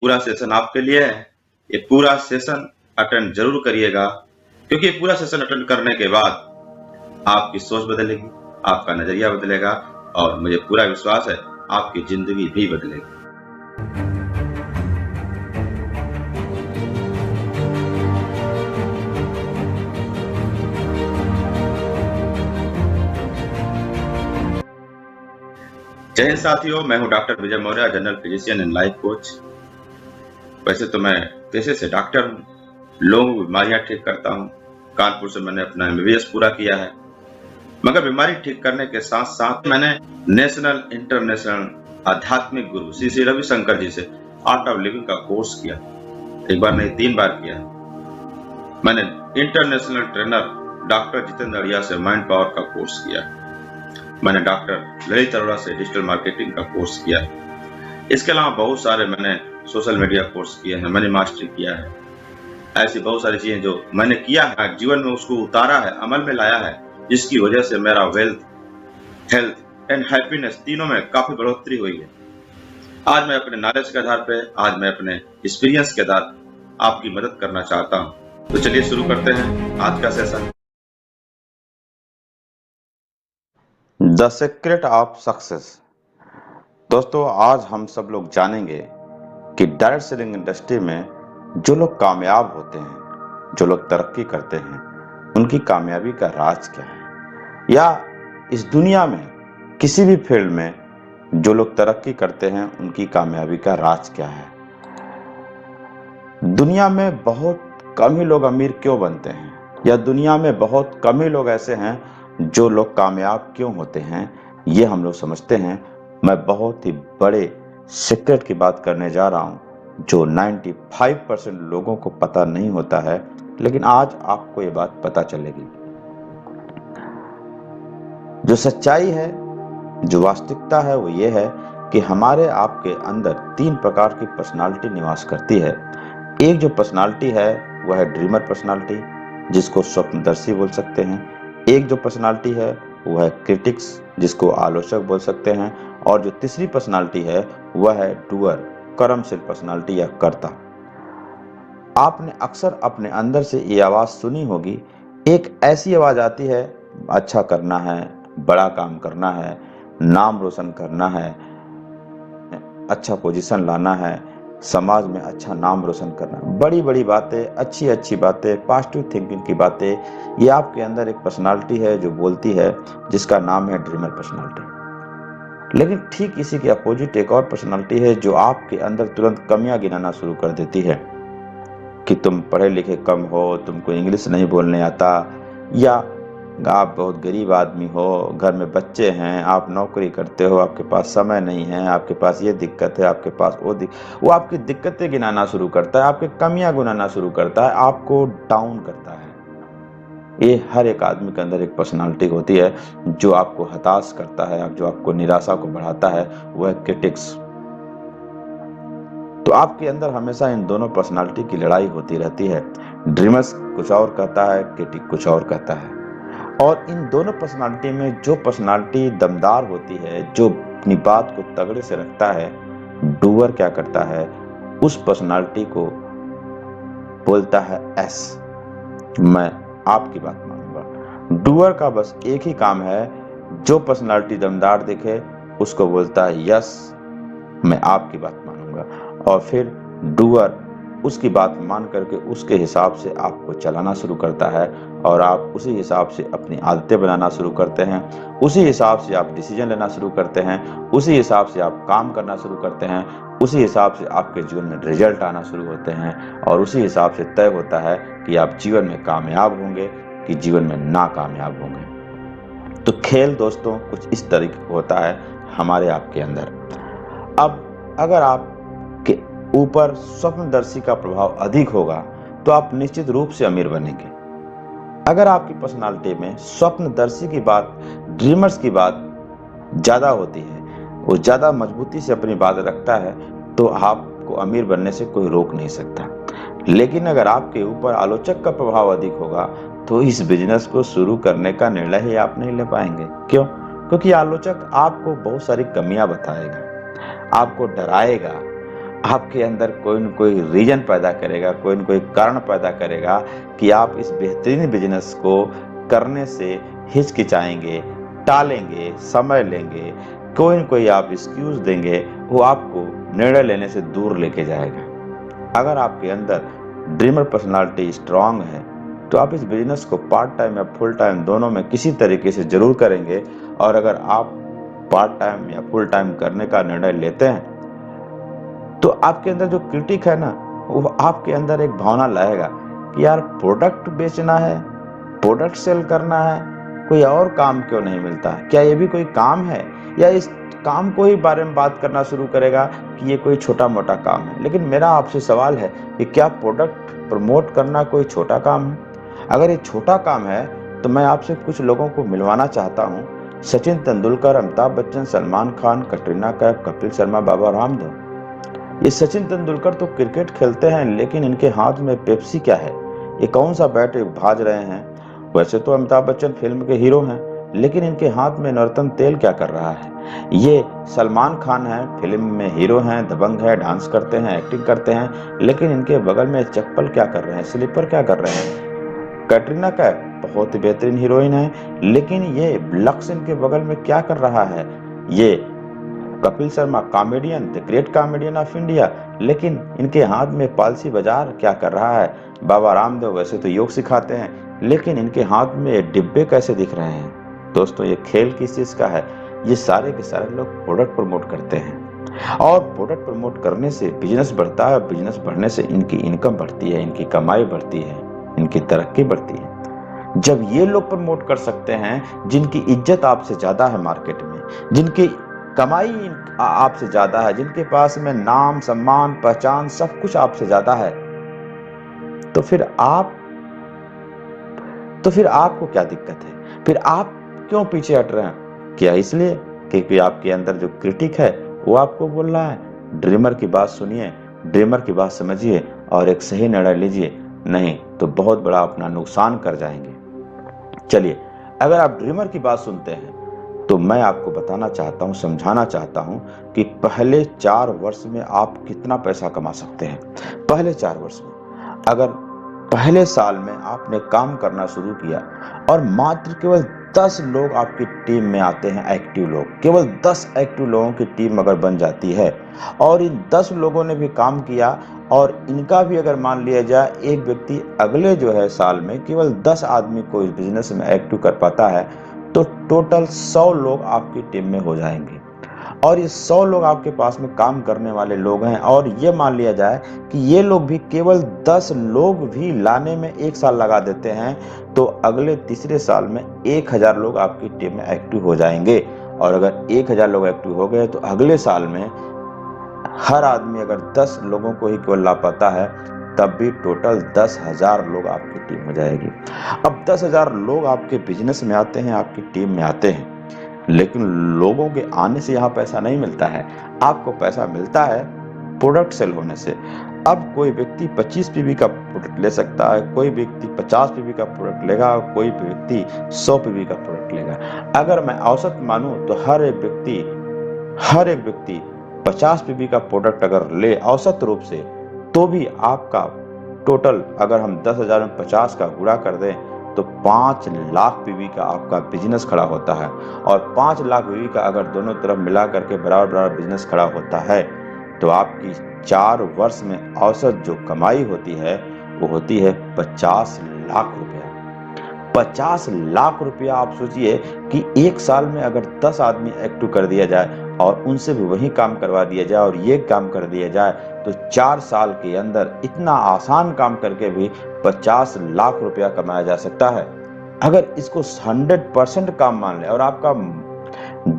पूरा सेशन आपके लिए है। ये पूरा सेशन अटेंड जरूर करिएगा, क्योंकि ये पूरा सेशन अटेंड करने के बाद आपकी सोच बदलेगी, आपका नजरिया बदलेगा और मुझे पूरा विश्वास है आपकी जिंदगी भी बदलेगी। जय हिंद साथियों, मैं हूं doctor Vijay Maurya, general physician and life coach. वैसे तो मैं पेशे से डॉक्टर हूं, लोगों की बीमारियां ठीक करता हूं। कानपुर से मैंने अपना MBBS पूरा किया है, मगर बीमारी ठीक करने के साथ साथ मैंने नेशनल इंटरनेशनल आध्यात्मिक गुरु श्री श्री रविशंकर जी से आर्ट ऑफ लिविंग का कोर्स किया। एक बार नहीं, 3 बार किया। मैंने इंटरनेशनल ट्रेनर डॉक्टर जितेंद्र अड़िया से माइंड पावर का कोर्स किया। मैंने डॉक्टर ललित अरोड़ा से डिजिटल मार्केटिंग का कोर्स किया। इसके अलावा बहुत सारे मैंने सोशल मीडिया कोर्स किए हैं, मैंने मास्टरी किया है। ऐसी बहुत सारी चीजें जो मैंने किया है, जीवन में उसको उतारा है, अमल में लाया है, जिसकी वजह से मेरा वेल्थ, हेल्थ एंड हैप्पीनेस तीनों में काफी बढ़ोतरी हुई है। आज मैं अपने नॉलेज के आधार पे, आज मैं अपने एक्सपीरियंस के आधार आपकी मदद करना चाहता हूँ। तो चलिए शुरू करते हैं आज का session. The secret of success. दोस्तों, आज हम सब लोग जानेंगे कि डायरेक्ट सेलिंग इंडस्ट्री में जो लोग कामयाब होते हैं, जो लोग तरक्की करते हैं, उनकी कामयाबी का राज क्या है, या इस दुनिया में किसी भी फील्ड में जो लोग तरक्की करते हैं उनकी कामयाबी का राज क्या है। दुनिया में बहुत कम ही लोग अमीर क्यों बनते हैं, या दुनिया में बहुत कम ही लोग ऐसे हैं जो लोग कामयाब क्यों होते हैं, ये हम लोग समझते हैं। मैं बहुत ही बड़े सीक्रेट की बात करने जा रहा हूं जो 95% लोगों को पता नहीं होता है, लेकिन आज आपको ये बात पता चलेगी। जो सच्चाई है, जो वास्तविकता है, वो ये है कि हमारे आपके अंदर 3 प्रकार की पर्सनालिटी निवास करती है। एक जो पर्सनालिटी है वह है ड्रीमर पर्सनालिटी, जिसको स्वप्नदर्शी बोल सकते हैं। एक जो पर्सनालिटी है वह है क्रिटिक्स, जिसको आलोचक बोल सकते हैं। और जो तीसरी पर्सनालिटी है वह है डूअर, कर्मशील पर्सनालिटी या कर्ता। आपने अक्सर अपने अंदर से ये आवाज सुनी होगी, एक ऐसी आवाज आती है, अच्छा करना है, बड़ा काम करना है, नाम रोशन करना है, अच्छा पोजीशन लाना है, समाज में अच्छा नाम रोशन करना, बड़ी बड़ी बातें, अच्छी अच्छी बातें, पॉजिटिव थिंकिंग की बातें। ये आपके अंदर एक पर्सनालिटी है जो बोलती है, जिसका नाम है ड्रीमर पर्सनालिटी। लेकिन ठीक इसी के अपोजिट एक और पर्सनालिटी है जो आपके अंदर तुरंत कमियां गिनाना शुरू कर देती है कि तुम पढ़े लिखे कम हो, तुमको इंग्लिश नहीं बोलने आता, या आप बहुत गरीब आदमी हो, घर में बच्चे हैं, आप नौकरी करते हो, आपके पास समय नहीं है, आपके पास ये दिक्कत है, आपके पास वो आपकी दिक्कतें गिनाना शुरू करता है, आपकी कमियां गिनाना शुरू करता है, आपको डाउन करता है। ये हर एक आदमी के अंदर एक पर्सनालिटी होती है जो आपको हताश करता है, जो आपको निराशा को बढ़ाता है, वह क्रिटिक्स। तो आपके अंदर हमेशा इन दोनों पर्सनालिटी की लड़ाई होती रहती है। ड्रीमर्स कुछ और कहता है, क्रिटिक कुछ और कहता है। और इन दोनों पर्सनालिटी में जो पर्सनालिटी दमदार होती है, जो अपनी बात को तगड़े से रखता है, डूअर क्या करता है, उस पर्सनालिटी को बोलता है एस, मैं आपकी बात मानूंगा। डूअर का बस एक ही काम है, जो पर्सनालिटी दमदार दिखे उसको बोलता है यस, मैं आपकी बात मानूंगा। और फिर डूअर उसकी बात मान करके उसके हिसाब से आपको चलाना शुरू करता है, और आप उसी हिसाब से अपनी आदतें बनाना शुरू करते हैं, उसी हिसाब से आप डिसीजन लेना शुरू करते हैं, उसी हिसाब से आप काम करना शुरू करते हैं, उसी हिसाब से आपके जीवन में रिजल्ट आना शुरू होते हैं, और उसी हिसाब से तय होता है कि आप जीवन में कामयाब होंगे कि जीवन में नाकामयाब होंगे। तो खेल दोस्तों कुछ इस तरीके का होता है हमारे आपके अंदर। अब अगर आपके ऊपर स्वप्नदर्शी का प्रभाव अधिक होगा तो आप निश्चित रूप से अमीर बनेंगे। अगर आपकी पर्सनालिटी में स्वप्नदर्शी की बात, ड्रीमर्स की बात ज्यादा होती है, वो ज्यादा मजबूती से अपनी बात रखता है, तो आपको अमीर बनने से कोई रोक नहीं सकता। लेकिन अगर आपके ऊपर आलोचक का प्रभाव अधिक होगा तो इस बिजनेस को शुरू करने का निर्णय ही आप नहीं ले पाएंगे। क्यों? क्योंकि आलोचक आपको बहुत सारी कमियां बताएगा, आपको डराएगा, आपके अंदर कोई न कोई रीजन पैदा करेगा, कोई न कोई कारण पैदा करेगा कि आप इस बेहतरीन बिजनेस को करने से हिचकिचाएंगे, टालेंगे, समय लेंगे, कोई न कोई आप एक्सक्यूज देंगे, वो आपको निर्णय लेने से दूर लेके जाएगा। अगर आपके अंदर ड्रीमर पर्सनालिटी स्ट्रांग है तो आप इस बिजनेस को पार्ट टाइम या फुल टाइम दोनों में किसी तरीके से जरूर करेंगे। और अगर आप पार्ट टाइम या फुल टाइम करने का निर्णय लेते हैं तो आपके अंदर जो क्रिटिक है ना, वो आपके अंदर एक भावना लाएगा कि यार प्रोडक्ट बेचना है, प्रोडक्ट सेल करना है, कोई और काम क्यों नहीं मिलता, क्या ये भी कोई काम है, या इस काम को ही बारे में बात करना शुरू करेगा कि ये कोई छोटा मोटा काम है। लेकिन मेरा आपसे सवाल है कि क्या प्रोडक्ट प्रमोट करना कोई छोटा काम है? अगर ये छोटा काम है तो मैं आपसे कुछ लोगों को मिलवाना चाहता हूँ। सचिन तेंदुलकर, अमिताभ बच्चन, सलमान खान, कटरीना कैफ, कपिल शर्मा, बाबा रामदेव। ये सचिन तेंदुलकर तो क्रिकेट खेलते हैं, लेकिन इनके हाथ में पेप्सी क्या है, ये कौन सा बैट भाज रहे हैं। वैसे तो अमिताभ बच्चन फिल्म के हीरो हैं, लेकिन इनके हाथ में नवरत्न तेल क्या कर रहा है। ये सलमान खान है, फिल्म में हीरो हैं, दबंग है, डांस करते हैं, एक्टिंग करते हैं, लेकिन इनके बगल में चप्पल क्या कर रहे हैं, स्लीपर क्या कर रहे हैं। कैटरीना कैफ बहुत ही बेहतरीन हीरोइन है, लेकिन ये लक्ष्य इनके बगल में क्या कर रहा है। ये Kapil Sharma comedian, the great comedian of India, लेकिन इनके हाथ में पालसी बाजार क्या कर रहा है। बाबा रामदेव वैसे तो योग सिखाते हैं, लेकिन इनके हाथ में डिब्बे कैसे दिख रहे हैं। दोस्तों, ये खेल किस चीज का है, ये सारे के सारे लोग प्रोडक्ट प्रमोट करते हैं, और प्रोडक्ट प्रमोट करने से बिजनेस बढ़ता है, बिजनेस बढ़ने से इनकी इनकम बढ़ती है, इनकी कमाई बढ़ती है, इनकी तरक्की बढ़ती है। जब ये लोग प्रमोट कर सकते हैं जिनकी इज्जत आपसे ज्यादा है मार्केट में, जिनकी कमाई आपसे ज्यादा है, जिनके पास में नाम, सम्मान, पहचान सब कुछ आपसे ज्यादा है, तो फिर आपको क्या दिक्कत है, फिर आप क्यों पीछे हट रहे हैं। क्या इसलिए क्योंकि आपके अंदर जो क्रिटिक है वो आपको बोल रहा है। ड्रीमर की बात सुनिए, ड्रीमर की बात समझिए और एक सही निर्णय लीजिए, नहीं तो बहुत बड़ा अपना नुकसान कर जाएंगे। चलिए, अगर आप ड्रीमर की बात सुनते हैं तो मैं आपको बताना चाहता हूं, समझाना चाहता हूं कि पहले 4 वर्ष में आप कितना पैसा कमा सकते हैं। पहले 4 वर्ष में, अगर पहले साल में आपने काम करना शुरू किया और मात्र केवल 10 लोग आपकी टीम में आते हैं, एक्टिव लोग, केवल 10 एक्टिव लोगों की टीम अगर बन जाती है और इन 10 लोगों ने भी काम किया और इनका भी अगर मान लिया जाए एक व्यक्ति अगले जो है साल में केवल 10 आदमी को इस बिजनेस में एक्टिव कर पाता है, तो टोटल 100 लोग आपकी टीम में हो जाएंगे। और ये 100 लोग आपके पास में काम करने वाले लोग हैं, और ये मान लिया जाए कि ये लोग भी केवल 10 लोग भी लाने में 1 साल लगा देते हैं, तो अगले तीसरे साल में 1000 लोग आपकी टीम में एक्टिव हो जाएंगे। और अगर 1000 लोग एक्टिव हो गए तो अगले साल में हर आदमी अगर 10 लोगों को ही केवल ला पाता है, तब भी टोटल 10,000 लोग आपकी टीम हो जाएगी। अब 10,000 लोग आपके बिजनेस में आते हैं, आपकी टीम में आते हैं, लेकिन लोगों के आने से यहाँ पैसा नहीं मिलता है, आपको पैसा मिलता है प्रोडक्ट सेल होने से। अब कोई व्यक्ति 25 पीवी का प्रोडक्ट ले सकता है, कोई व्यक्ति 50 पीवी का प्रोडक्ट लेगा, कोई व्यक्ति 100 पीवी का प्रोडक्ट लेगा। अगर मैं औसत मानूं तो हर एक व्यक्ति 50 पीवी का प्रोडक्ट अगर ले औसत रूप से, तो भी आपका टोटल अगर हम 10,000 में 50 का गुणा कर दें तो 5 लाख पीवी का आपका बिजनेस खड़ा होता है। और 5 लाख पीवी का अगर दोनों तरफ मिला करके बराबर बराबर बिजनेस खड़ा होता है, तो आपकी 4 वर्ष में औसत जो कमाई होती है वो होती है 50 लाख रुपया। 50 लाख रुपया आप सोचिए कि 1 साल में अगर 10 आदमी एक्टिव कर दिया जाए और उनसे भी वही काम करवा दिया जाए और ये काम कर दिया जाए, तो 4 साल के अंदर इतना आसान काम करके भी 50 लाख रुपया कमाया जा सकता है। अगर इसको 100% काम मान ले और आपका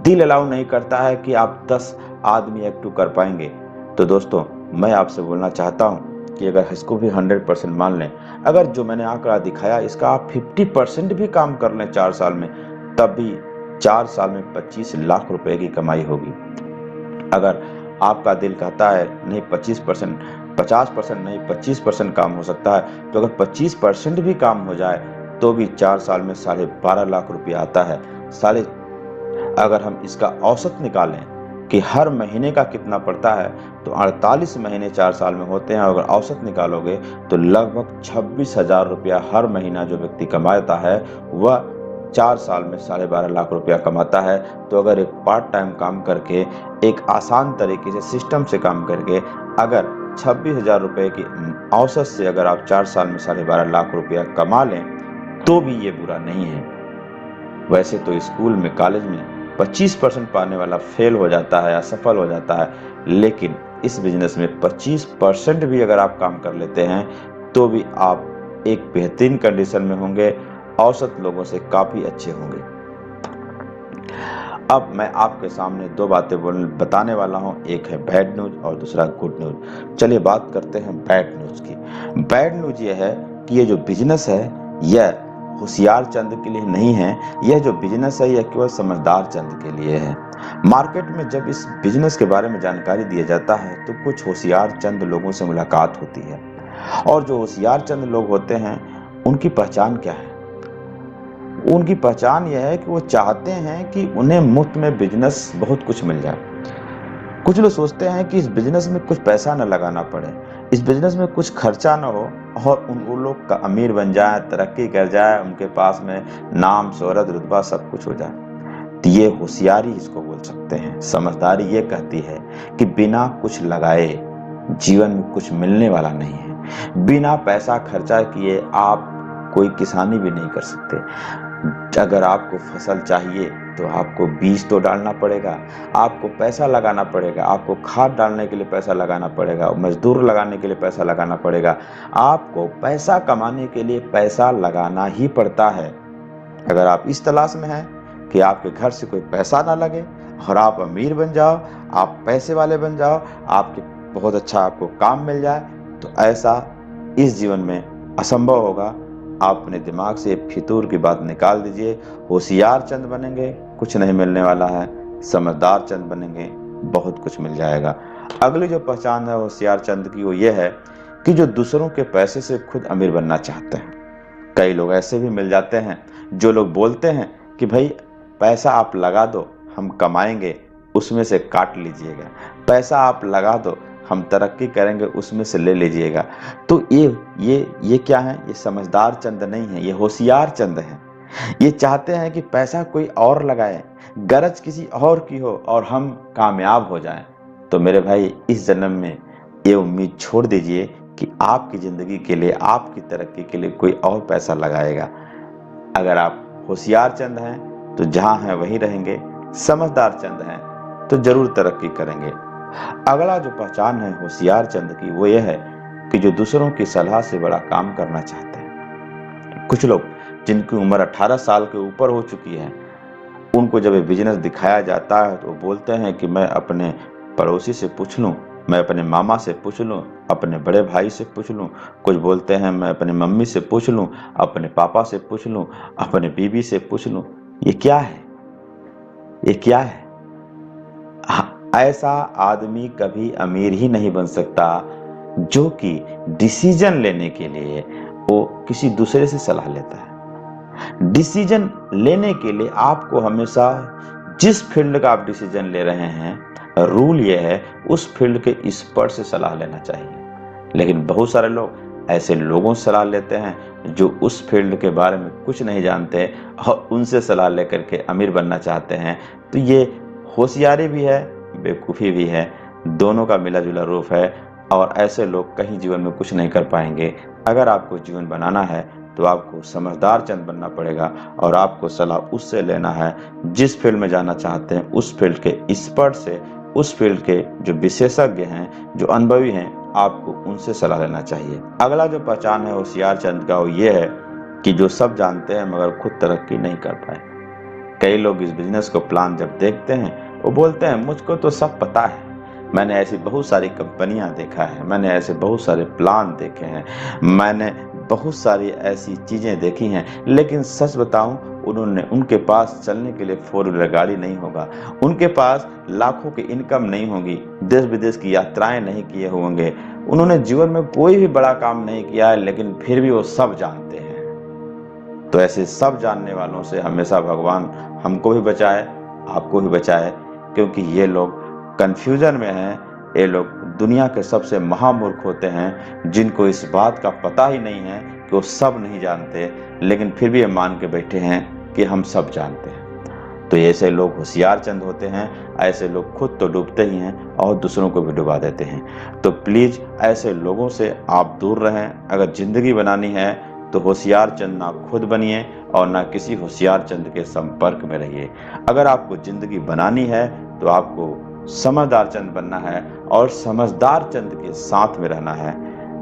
दिल अलाउ नहीं करता है कि आप 10 आदमी एक्टिव कर पाएंगे, तो दोस्तों मैं आपसे बोलना चाहता हूं कि अगर इसको भी 100% मान लें, अगर जो मैंने आंकड़ा दिखाया इसका आप 50% भी काम कर लें 4 साल में, तब भी 4 साल में 25 लाख रुपए की कमाई होगी। अगर आपका दिल कहता है नहीं 25%, 50% नहीं 25% काम हो सकता है, तो अगर 25% भी काम हो जाए तो भी 4 साल में 12.5 लाख रुपया आता है। अगर हम इसका औसत निकालें कि हर महीने का कितना पड़ता है, तो 48 महीने 4 साल में होते हैं। अगर औसत निकालोगे तो लगभग 26,000 रुपया हर महीना जो व्यक्ति कमाता है वह 4 साल में 12.5 लाख रुपया कमाता है। तो अगर एक पार्ट टाइम काम करके, एक आसान तरीके से सिस्टम से काम करके अगर 26,000 रुपये की औसत से अगर आप 4 साल में 12.5 लाख रुपया कमा लें तो भी ये बुरा नहीं है। वैसे तो स्कूल में, कॉलेज में 25% पाने वाला फेल हो जाता है, असफल हो जाता है, लेकिन इस बिजनेस में 25% भी अगर आप काम कर लेते हैं तो भी आप एक बेहतरीन कंडीशन में होंगे, औसत लोगों से काफी अच्छे होंगे। अब मैं आपके सामने दो बातें बताने वाला हूं, एक है बैड न्यूज और दूसरा गुड न्यूज। चलिए बात करते हैं बैड न्यूज की। बैड न्यूज ये है कि ये जो बिजनेस है यह होशियार चंद के लिए नहीं है। यह जो बिजनेस है यह केवल समझदार चंद के लिए है। मार्केट में जब इस बिजनेस के बारे में जानकारी दिया जाता है तो कुछ होशियार चंद लोगों से मुलाकात होती है, और जो होशियार चंद लोग होते हैं उनकी पहचान क्या है? उनकी पहचान यह है कि वो चाहते हैं कि उन्हें मुफ्त में बिजनेस बहुत कुछ मिल जाए। कुछ लोग सोचते हैं कि इस बिजनेस में कुछ पैसा न लगाना पड़े, इस बिजनेस में कुछ खर्चा न हो और वो लोग का अमीर बन जाए, तरक्की कर जाए, उनके पास में नाम, शोहरत, रुतबा सब कुछ हो जाए। तो ये होशियारी इसको बोल सकते हैं। समझदारी ये कहती है कि बिना कुछ लगाए जीवन में कुछ मिलने वाला नहीं है। बिना पैसा खर्चा किए आप कोई किसानी भी नहीं कर सकते। अगर आपको फसल चाहिए तो आपको बीज तो डालना पड़ेगा, आपको पैसा लगाना पड़ेगा, आपको खाद डालने के लिए पैसा लगाना पड़ेगा, मजदूर लगाने के लिए पैसा लगाना पड़ेगा। आपको पैसा कमाने के लिए पैसा लगाना ही पड़ता है। अगर आप इस तलाश में हैं कि आपके घर से कोई पैसा ना लगे और आप अमीर बन जाओ, आप पैसे वाले बन जाओ, आपके बहुत अच्छा आपको काम मिल जाए, तो ऐसा इस जीवन में असंभव होगा। आप अपने दिमाग से फितूर की बात निकाल दीजिए। होशियार चंद बनेंगे कुछ नहीं मिलने वाला है, समझदार चंद बनेंगे बहुत कुछ मिल जाएगा। अगली जो पहचान है होशियार चंद की वो ये है कि जो दूसरों के पैसे से खुद अमीर बनना चाहते हैं। कई लोग ऐसे भी मिल जाते हैं जो लोग बोलते हैं कि भाई पैसा आप लगा दो, हम कमाएंगे, उसमें से काट लीजिएगा, पैसा आप लगा दो, हम तरक्की करेंगे, उसमें से ले लीजिएगा। तो ये क्या है? ये समझदार चंद नहीं है, ये होशियार चंद है। ये चाहते हैं कि पैसा कोई और लगाए, गरज किसी और की हो और हम कामयाब हो जाएं। तो मेरे भाई इस जन्म में ये उम्मीद छोड़ दीजिए कि आपकी जिंदगी के लिए, आपकी तरक्की के लिए कोई और पैसा लगाएगा। अगर आप होशियार चंद हैं तो जहां हैं वहीं रहेंगे, समझदार चंद हैं तो जरूर तरक्की करेंगे। अगला जो पहचान है होशियार चंद की वो ये है कि जो दूसरों की सलाह से बड़ा काम करना चाहते हैं। कुछ लोग जिनकी उम्र 18 साल के ऊपर हो चुकी है, उनको जब ये बिजनेस दिखाया जाता है तो वो बोलते हैं कि मैं अपने पड़ोसी से पूछ लूं, मैं अपने मामा से पूछ लूं, अपने बड़े भाई से पूछ लूं। कुछ बोलते हैं मैं अपनी मम्मी से पूछ लूं, अपने पापा से पूछ लूं, अपने बीबी से पूछ लूं। ये क्या है? ये क्या है? ऐसा आदमी कभी अमीर ही नहीं बन सकता जो कि डिसीजन लेने के लिए वो किसी दूसरे से सलाह लेता है। डिसीजन लेने के लिए आपको हमेशा जिस फील्ड का आप डिसीजन ले रहे हैं, रूल ये है उस फील्ड के एक्सपर्ट से सलाह लेना चाहिए। लेकिन बहुत सारे लोग ऐसे लोगों से सलाह लेते हैं जो उस फील्ड के बारे में कुछ नहीं जानते और उनसे सलाह लेकर के अमीर बनना चाहते हैं। तो ये होशियारी भी है, बेवकूफ़ी भी है, दोनों का मिला जुला रूप है, और ऐसे लोग कहीं जीवन में कुछ नहीं कर पाएंगे। अगर आपको जीवन बनाना है तो आपको समझदार चंद बनना पड़ेगा और आपको सलाह उससे लेना है जिस फील्ड में जाना चाहते हैं, उस फील्ड के एक्सपर्ट से, उस फील्ड के जो विशेषज्ञ हैं, जो अनुभवी हैं, आपको उनसे सलाह लेना चाहिए। अगला जो पहचान है होशियार चंद का वो ये है कि जो सब जानते हैं मगर खुद तरक्की नहीं कर पाए। कई लोग इस बिजनेस को प्लान जब देखते हैं वो बोलते हैं मुझको तो सब पता है, मैंने ऐसी बहुत सारी कंपनियां देखा है, मैंने ऐसे बहुत सारे प्लान देखे हैं, मैंने बहुत सारी ऐसी चीजें देखी हैं, लेकिन सच बताऊं उनके पास चलने के लिए 4 व्हीलर गाड़ी नहीं होगा, उनके पास लाखों की इनकम नहीं होगी, देश विदेश की यात्राएं नहीं किए होंगे, उन्होंने जीवन में कोई भी बड़ा काम नहीं किया है, लेकिन फिर भी वो सब जानते हैं। तो ऐसे सब जानने वालों से हमेशा भगवान हमको भी बचाए, आपको भी बचाए, क्योंकि ये लोग कंफ्यूजन में हैं, ये लोग दुनिया के सबसे महामूर्ख होते हैं, जिनको इस बात का पता ही नहीं है कि वो सब नहीं जानते, लेकिन फिर भी ये मान के बैठे हैं कि हम सब जानते हैं। तो ऐसे लोग होशियार चंद होते हैं। ऐसे लोग खुद तो डूबते ही हैं और दूसरों को भी डुबा देते हैं। तो प्लीज ऐसे लोगों से आप दूर रहें। अगर जिंदगी बनानी है तो होशियार चंद ना खुद बनिए और ना किसी होशियार चंद के संपर्क में रहिए। अगर आपको जिंदगी बनानी है तो आपको समझदार चंद बनना है और समझदार चंद के साथ में रहना है,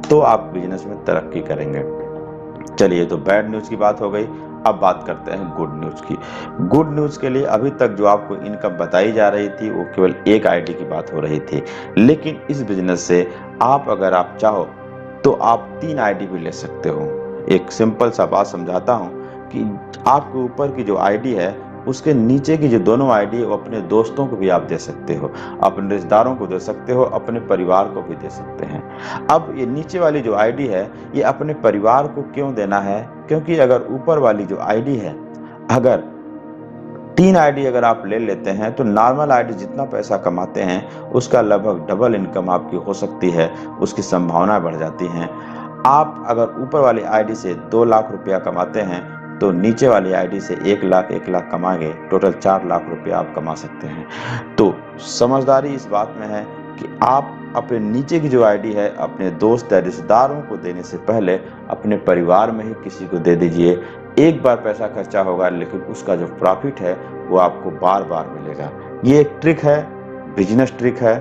तो आप बिजनेस में तरक्की करेंगे। चलिए, तो बैड न्यूज की बात हो गई। अब बात करते हैं गुड न्यूज की। गुड न्यूज के लिए अभी तक जो आपको इनकम बताई जा रही थी वो केवल एक आईडी की बात हो रही थी, लेकिन इस बिजनेस से अगर आप चाहो तो आप 3 आईडी भी ले सकते हो। एक सिंपल सा बात समझाता हूँ कि आपके ऊपर की जो आईडी है उसके नीचे की जो दोनों आईडी है वो अपने दोस्तों को भी आप दे सकते हो, अपने रिश्तेदारों को दे सकते हो, अपने परिवार को भी दे सकते हैं। अब ये नीचे वाली जो आईडी है ये अपने परिवार को क्यों देना है? क्योंकि अगर ऊपर वाली जो आईडी है, अगर 3 आईडी अगर आप ले लेते हैं तो नॉर्मल आईडी जितना पैसा कमाते हैं उसका लगभग डबल इनकम आपकी हो सकती है, उसकी संभावना बढ़ जाती है। आप अगर ऊपर वाली आईडी से 2 लाख रुपया कमाते हैं तो नीचे वाली आईडी से 1 लाख कमाएंगे, टोटल 4 लाख रुपया आप कमा सकते हैं। तो समझदारी इस बात में है कि आप अपने नीचे की जो आईडी है अपने दोस्त या रिश्तेदारों को देने से पहले अपने परिवार में ही किसी को दे दीजिए। एक बार पैसा खर्चा होगा लेकिन उसका जो प्रॉफिट है वो आपको बार बार मिलेगा। ये एक ट्रिक है, बिजनेस ट्रिक है।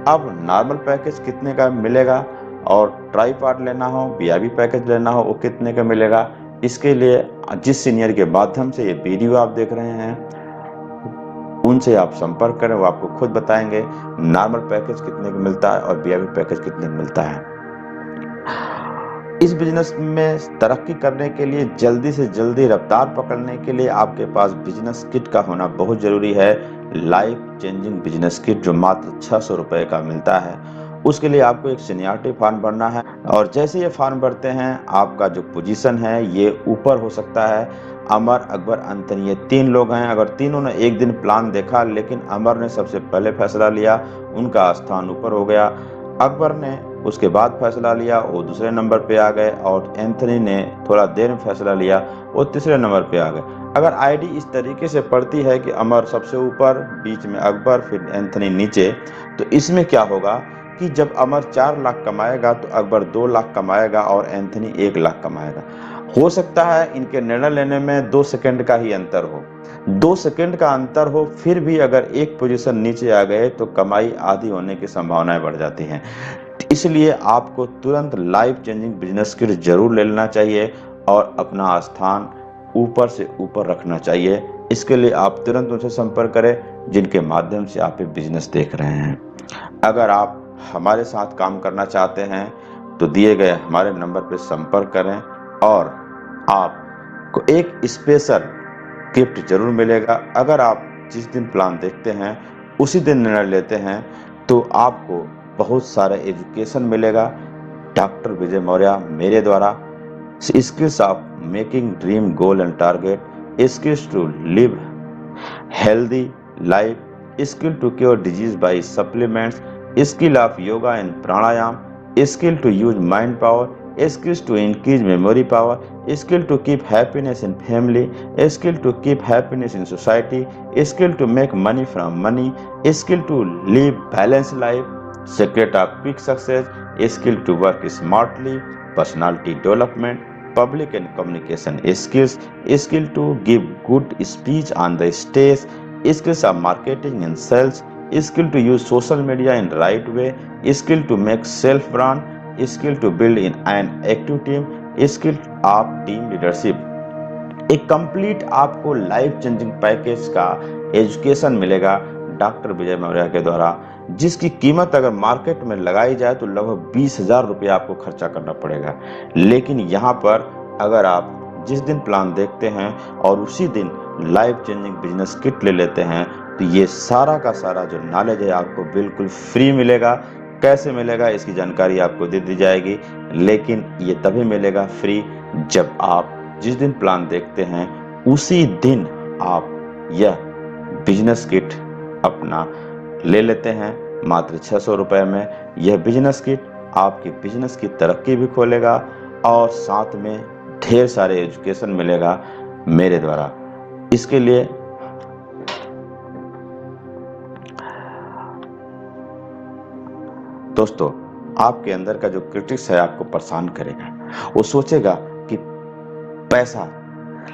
अब नॉर्मल पैकेज कितने का मिलेगा और ट्राईपॉड लेना हो, वीआईपी पैकेज लेना हो, वो कितने का मिलेगा, इसके लिए जिस सीनियर के माध्यम से ये वीडियो आप देख रहे हैं उनसे आप संपर्क करें, वो आपको खुद बताएंगे नॉर्मल पैकेज कितने का मिलता है और वीआईपी पैकेज कितने का मिलता है। इस बिजनेस में तरक्की करने के लिए, जल्दी से जल्दी रफ्तार पकड़ने के लिए आपके पास बिजनेस किट का होना बहुत जरूरी है। लाइफ चेंजिंग बिजनेस किट जो मात्र 600 रुपए का मिलता है। उसके लिए आपको एक सीनियरिटी फॉर्म भरना है और जैसे ये फॉर्म भरते हैं आपका जो पोजीशन है ये ऊपर हो सकता है। अमर, अकबर, अंथनी, ये 3 लोग हैं। अगर तीनों ने एक दिन प्लान देखा लेकिन अमर ने सबसे पहले फैसला लिया, उनका स्थान ऊपर हो गया। अकबर ने उसके बाद फैसला लिया, वो दूसरे नंबर पे आ गए और एंथनी ने थोड़ा देर में फैसला लिया, वो तीसरे नंबर पे आ गए। अगर आईडी इस तरीके से पड़ती है कि अमर सबसे ऊपर, बीच में अकबर, फिर एंथनी नीचे, तो इसमें क्या होगा कि जब अमर 4 लाख कमाएगा तो अकबर 2 लाख कमाएगा और एंथनी 1 लाख कमाएगा। हो सकता है इनके निर्णय लेने में 2 सेकंड का ही अंतर हो, 2 सेकंड का अंतर हो, फिर भी अगर एक पोजीशन नीचे आ गए तो कमाई आधी होने की संभावनाएं बढ़ जाती हैं। इसलिए आपको तुरंत लाइफ चेंजिंग बिजनेस किट जरूर ले लेना चाहिए और अपना स्थान ऊपर से ऊपर रखना चाहिए। इसके लिए आप तुरंत उनसे संपर्क करें जिनके माध्यम से आप ये बिजनेस देख रहे हैं। अगर आप हमारे साथ काम करना चाहते हैं तो दिए गए हमारे नंबर पर संपर्क करें और आपको एक स्पेशल गिफ्ट जरूर मिलेगा। अगर आप जिस दिन प्लान देखते हैं उसी दिन निर्णय लेते हैं तो आपको बहुत सारा एजुकेशन मिलेगा। डॉक्टर विजय मौर्य मेरे द्वारा skills of making dream goal and target, skills to live healthy life, skill to cure disease by supplements, skill of yoga and pranayam, skill to use mind power, skills to increase memory power, skill to keep happiness in family, skill to keep happiness in society, skill to make money from money, skill to live balanced life, secret of quick success, skill to work smartly, personality development, public and communication skills, skill to give good speech on the stage, skills of marketing and sales, skill to use social media in right way, skill to make self brand, skill to build in an active team, skill of team leadership। एक complete आपको life changing package का education मिलेगा doctor Vijay Maurya के द्वारा, जिसकी कीमत अगर market में लगाई जाए तो लगभग 20,000 रुपया आपको खर्चा करना पड़ेगा। लेकिन यहाँ पर अगर आप जिस दिन प्लान देखते हैं और उसी दिन लाइफ चेंजिंग बिजनेस किट ले लेते हैं तो ये सारा का सारा जो नॉलेज है आपको बिल्कुल फ्री मिलेगा। कैसे मिलेगा इसकी जानकारी आपको दे दी जाएगी, लेकिन ये तभी मिलेगा फ्री जब आप जिस दिन प्लान देखते हैं उसी दिन आप यह बिजनेस किट अपना ले लेते हैं मात्र 600 रुपये में यह बिजनेस किट आपके बिजनेस की तरक्की भी खोलेगा और साथ में ढेर सारे एजुकेशन मिलेगा मेरे द्वारा। इसके लिए दोस्तों, आपके अंदर का जो क्रिटिक्स है आपको परेशान करेगा। वो सोचेगा कि पैसा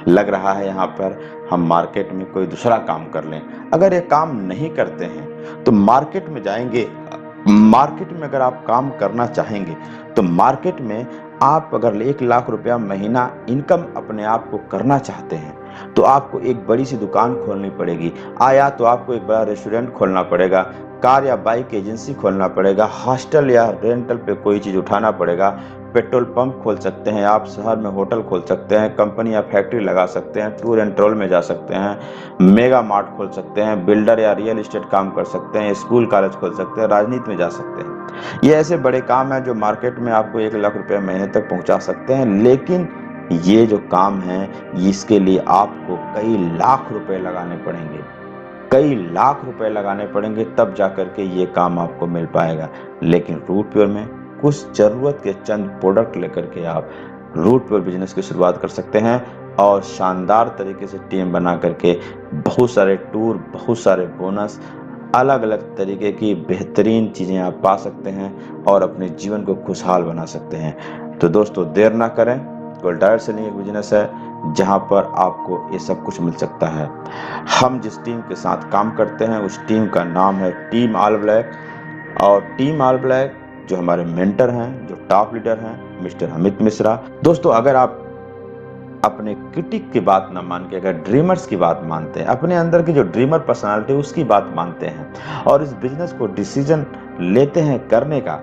लग रहा है यहाँ पर, हम मार्केट में कोई दूसरा काम कर लें। अगर ये काम नहीं करते हैं तो मार्केट में जाएंगे। मार्केट में अगर आप काम करना चाहेंगे तो मार्केट में आप अगर 1 लाख रुपया महीना इनकम अपने आप को करना चाहते हैं तो आपको एक बड़ी सी दुकान खोलनी पड़ेगी, या तो आपको एक बड़ा रेस्टोरेंट खोलना पड़ेगा, कार या बाइक एजेंसी खोलना पड़ेगा, हॉस्टल या रेंटल पे कोई चीज़ उठाना पड़ेगा, पेट्रोल पंप खोल सकते हैं आप, शहर में होटल खोल सकते हैं, कंपनी या फैक्ट्री लगा सकते हैं, टूर एंड ट्रैवल में जा सकते हैं, मेगा मार्ट खोल सकते हैं, बिल्डर या रियल एस्टेट काम कर सकते हैं, स्कूल कॉलेज खोल सकते हैं, राजनीति में जा सकते हैं। ये ऐसे बड़े काम हैं जो मार्केट में आपको 1 लाख रुपये महीने तक पहुंचा सकते हैं। लेकिन ये जो काम है इसके लिए आपको कई लाख रुपए लगाने पड़ेंगे, कई लाख रुपए लगाने पड़ेंगे, तब जाकर के ये काम आपको मिल पाएगा। लेकिन रूट प्योर में कुछ जरूरत के चंद प्रोडक्ट लेकर के आप रूट प्योर बिजनेस की शुरुआत कर सकते हैं और शानदार तरीके से टीम बना करके बहुत सारे टूर, बहुत सारे बोनस, अलग अलग तरीके की बेहतरीन चीज़ें आप पा सकते हैं और अपने जीवन को खुशहाल बना सकते हैं। तो दोस्तों, देर ना करें, कोई डायरेक्ट सेलिंग एक बिजनेस है जहां पर आपको ये सब कुछ मिल सकता है। हम जिस टीम के साथ काम करते हैं उस टीम का नाम है टीम ऑल ब्लैक। और टीम ऑल ब्लैक जो हमारे मेंटर हैं, जो टॉप लीडर हैं, मिस्टर अमित मिश्रा। दोस्तों, अगर आप अपने क्रिटिक की बात ना मान के अगर ड्रीमर्स की बात मानते हैं, अपने अंदर की जो ड्रीमर पर्सनालिटी उसकी बात मानते हैं और इस बिजनेस को डिसीजन लेते हैं करने का,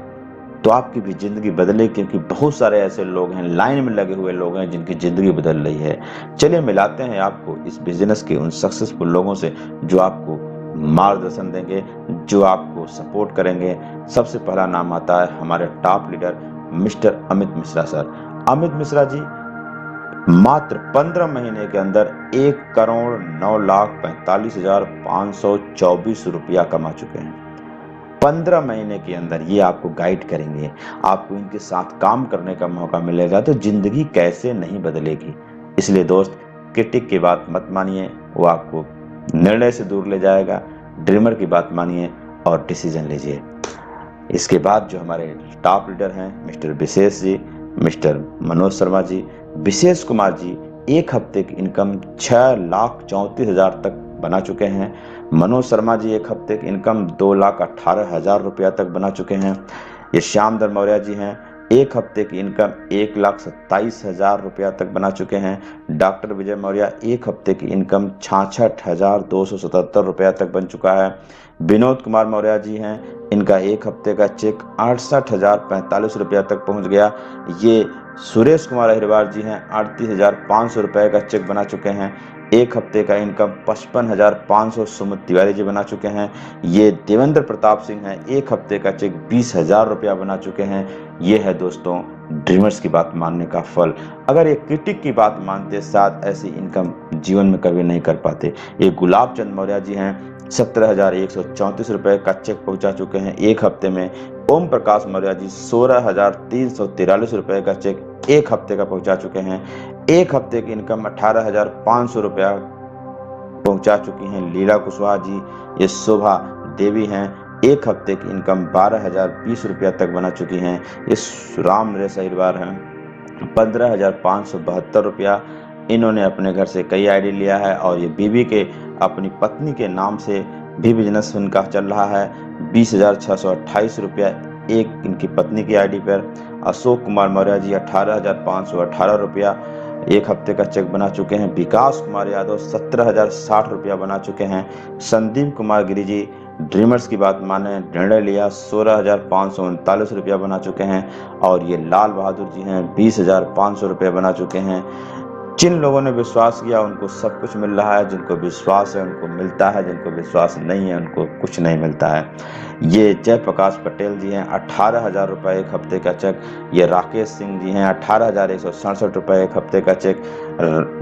तो आपकी भी जिंदगी बदले। क्योंकि बहुत सारे ऐसे लोग हैं, लाइन में लगे हुए लोग हैं जिनकी जिंदगी बदल रही है। चलिए मिलाते हैं आपको इस बिजनेस के उन सक्सेसफुल लोगों से जो आपको मार्गदर्शन देंगे, जो आपको सपोर्ट करेंगे। सबसे पहला नाम आता है हमारे top leader mister Amit Mishra sir. Amit Mishra ji मात्र 15 महीने के अंदर 1,09,45,524 रुपया कमा चुके हैं। 15 महीने के अंदर ये आपको गाइड करेंगे, आपको इनके साथ काम करने का मौका मिलेगा तो जिंदगी कैसे नहीं बदलेगी। इसलिए दोस्त, क्रिटिक की बात मत मानिए, वो आपको निर्णय से दूर ले जाएगा। ड्रीमर की बात मानिए और डिसीजन लीजिए। इसके बाद जो हमारे टॉप लीडर हैं मिस्टर विशेष जी, मिस्टर मनोज शर्मा जी, विशेष कुमार जी 1 हफ्ते की इनकम 6,34,000 तक बना चुके हैं। मनोज शर्मा जी 1 हफ्ते की इनकम 2,18,000 रुपया तक बना चुके हैं। ये श्यामधर मौर्य जी हैं, 1 हफ्ते की इनकम 1,27,000 रुपया तक बना चुके हैं। डॉक्टर विजय मौर्य 1 हफ्ते की इनकम 66,277 रुपया तक बन चुका है। विनोद कुमार मौर्य जी हैं, इनका 1 हफ्ते का चेक 68,045 रुपया तक पहुंच गया। ये सुरेश कुमार अहिरवार जी हैं, 38,500 रुपये का चेक बना चुके हैं। 1 हफ्ते का इनकम 55,500 सुमित तिवारी जी बना चुके हैं। ये देवेंद्र प्रताप सिंह हैं, 1 हफ्ते का चेक 20,000 रुपया बना चुके हैं। ये है दोस्तों ड्रीमर्स की बात मानने का फल। अगर ये क्रिटिक की बात मानते साथ ऐसी इनकम जीवन में कभी नहीं कर पाते। ये गुलाब चंद मौर्य जी हैं, 17,134 रुपये का चेक पहुंचा चुके हैं 1 हफ्ते में। ओम प्रकाश मौर्य जी 16,343 रुपये का चेक 1 हफ्ते का पहुंचा चुके हैं। 1 हफ्ते की इनकम 18,500 रुपया पहुंचा चुकी हैं। लीला कुशवाहा जी, ये शोभा देवी हैं, 1 हफ्ते की इनकम 12,020 रुपया तक बना चुकी हैं। ये राम नरेश अहिरवार हैं, 15,572 रुपया। इन्होंने अपने घर से कई आईडी लिया है और ये बीवी के अपनी पत्नी के नाम से भी बिजनेस इनका चल रहा है। 20,628 रुपया एक इनकी पत्नी की आईडी पर। अशोक कुमार मौर्य जी 18,518 रुपया 1 हफ्ते का चेक बना चुके हैं। विकास कुमार यादव 17,060 रुपया बना चुके हैं। संदीप कुमार गिरी जी ड्रीमर्स की बात माने निर्णय लिया 16,539 रुपया बना चुके हैं। और ये लाल बहादुर जी हैं 20,500 रुपये बना चुके हैं। जिन लोगों ने विश्वास किया उनको सब कुछ मिल रहा है, जिनको विश्वास है उनको मिलता है, जिनको विश्वास नहीं है उनको कुछ नहीं मिलता है। ये जयप्रकाश पटेल जी हैं, 18,000 रुपये 1 हफ्ते का चेक। ये राकेश सिंह जी हैं, 18,167 रुपये 1 हफ्ते का चेक।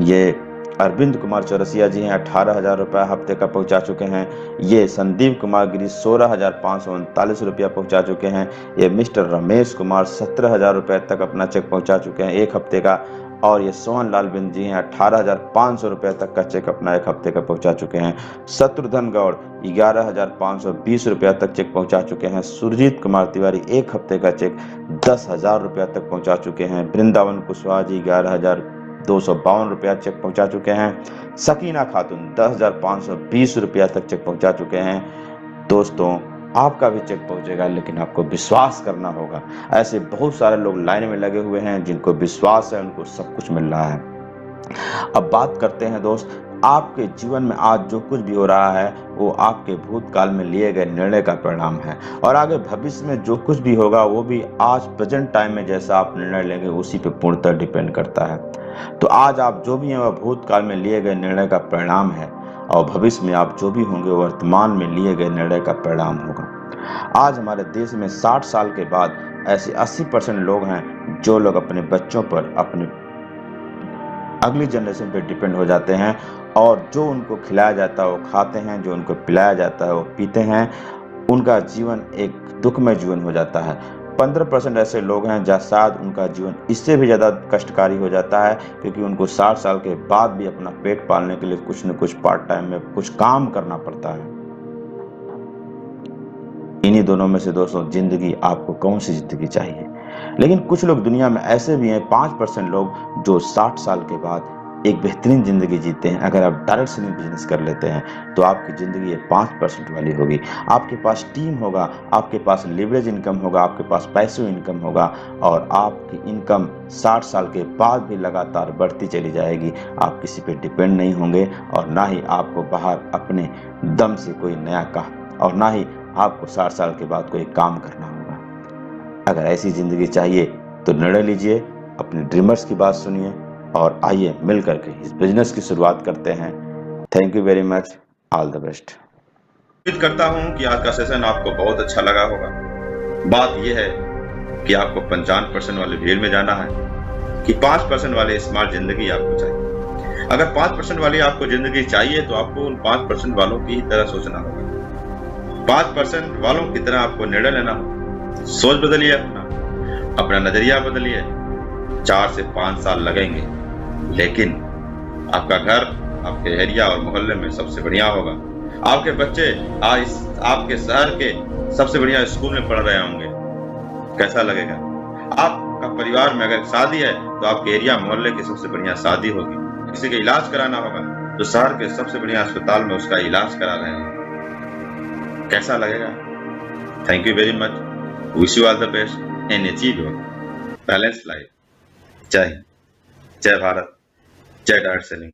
ये अरविंद कुमार चौरसिया जी हैं 18,000 रुपये हफ्ते का पहुंचा चुके हैं। ये संदीप कुमार गिरी 16,539 रुपया पहुंचा चुके हैं। ये मिस्टर रमेश कुमार 17,000 रुपये तक अपना चेक पहुंचा चुके हैं एक हफ्ते का। और ये सोहन लाल बिंद जी हैं 18,500 रुपये तक का चेक अपना एक हफ्ते का पहुंचा चुके हैं। शत्रुघ्न गौड़ 11,520 रुपया तक चेक पहुंचा चुके हैं। सुरजीत कुमार तिवारी एक हफ्ते का चेक 10,000 रुपया तक पहुंचा चुके हैं। वृंदावन कुशवाहा जी 11,252 रुपया चेक पहुंचा चुके हैं। सकीना खातून 10,520 रुपया तक चेक पहुंचा चुके हैं। दोस्तों, आपका भी चेक पहुंचेगा, लेकिन आपको विश्वास करना होगा। ऐसे बहुत सारे लोग लाइन में लगे हुए हैं जिनको विश्वास है, उनको सब कुछ मिल रहा है। अब बात करते हैं दोस्त, आपके जीवन में आज जो कुछ भी हो रहा है वो आपके भूतकाल में लिए गए निर्णय का परिणाम है, और आगे भविष्य में जो कुछ भी होगा वो भी आज प्रेजेंट टाइम में जैसा आप निर्णय लेंगे उसी पे पूर्णतः डिपेंड करता है। तो आज आप जो भी हैं वह भूतकाल में लिए गए निर्णय का परिणाम है, और भविष्य में आप जो भी होंगे वर्तमान में लिए गए निर्णय का परिणाम होगा। आज हमारे देश में 60 साल के बाद ऐसे 80% लोग हैं जो लोग अपने बच्चों पर, अपने अगली जनरेशन पे डिपेंड हो जाते हैं, और जो उनको खिलाया जाता है वो खाते हैं, जो उनको पिलाया जाता है वो पीते हैं। उनका जीवन एक दुखमय जीवन हो जाता है। 15% ऐसे लोग हैं जहाँ शायद उनका जीवन इससे भी ज़्यादा कष्टकारी हो जाता है, क्योंकि उनको 60 साल के बाद भी अपना पेट पालने के लिए कुछ न कुछ पार्ट टाइम में कुछ काम करना पड़ता है। इन्हीं दोनों में से दोस्तों जिंदगी आपको कौन सी जिंदगी चाहिए? लेकिन कुछ लोग दुनिया में ऐसे भी हैं, 5% लोग जो 60 साल के बाद एक बेहतरीन जिंदगी जीते हैं। अगर आप डायरेक्ट सेलिंग बिजनेस कर लेते हैं तो आपकी जिंदगी ये 5% वाली होगी। आपके पास टीम होगा, आपके पास लिवरेज इनकम होगा, आपके पास पैसिव इनकम होगा, और आपकी इनकम 60 साल के बाद भी लगातार बढ़ती चली जाएगी। आप किसी पे डिपेंड नहीं होंगे, और ना ही आपको बाहर अपने दम से कोई नया काम, और ना ही आपको 60 साल के बाद कोई काम करना होगा। अगर ऐसी जिंदगी चाहिए तो निर्णय लीजिए, अपने ड्रीमर्स की बात सुनिए, और आइए मिल करके इस बिजनेस की शुरुआत करते हैं। Thank you very much, all the best. उम्मीद करता हूं कि आज का सेशन आपको बहुत अच्छा लगा होगा। बात यह है कि आपको 55% वाले भीड़ में जाना है कि 5% वाले स्मार्ट जिंदगी आपको चाहिए। अगर 5% वाली आपको जिंदगी चाहिए तो आपको उन 5% वालों की ही तरह सोचना होगा। 5% वालों की तरह आपको निर्णय लेना होगा। सोच बदलिए, अपना नजरिया बदलिए। 4 से 5 साल लगेंगे, लेकिन आपका घर आपके एरिया और मोहल्ले में सबसे बढ़िया होगा। आपके बच्चे आज आपके शहर के सबसे बढ़िया स्कूल में पढ़ रहे होंगे। कैसा लगेगा? आपका परिवार में अगर शादी है तो आपके एरिया मोहल्ले की सबसे बढ़िया शादी होगी। किसी का इलाज कराना होगा तो शहर के सबसे बढ़िया अस्पताल में उसका इलाज करा रहे हैं। कैसा लगेगा? Thank you very much. Wish you all the best and achieve your balance life. जय हिंद, जय भारत, जय डायरेक्ट सेलिंग।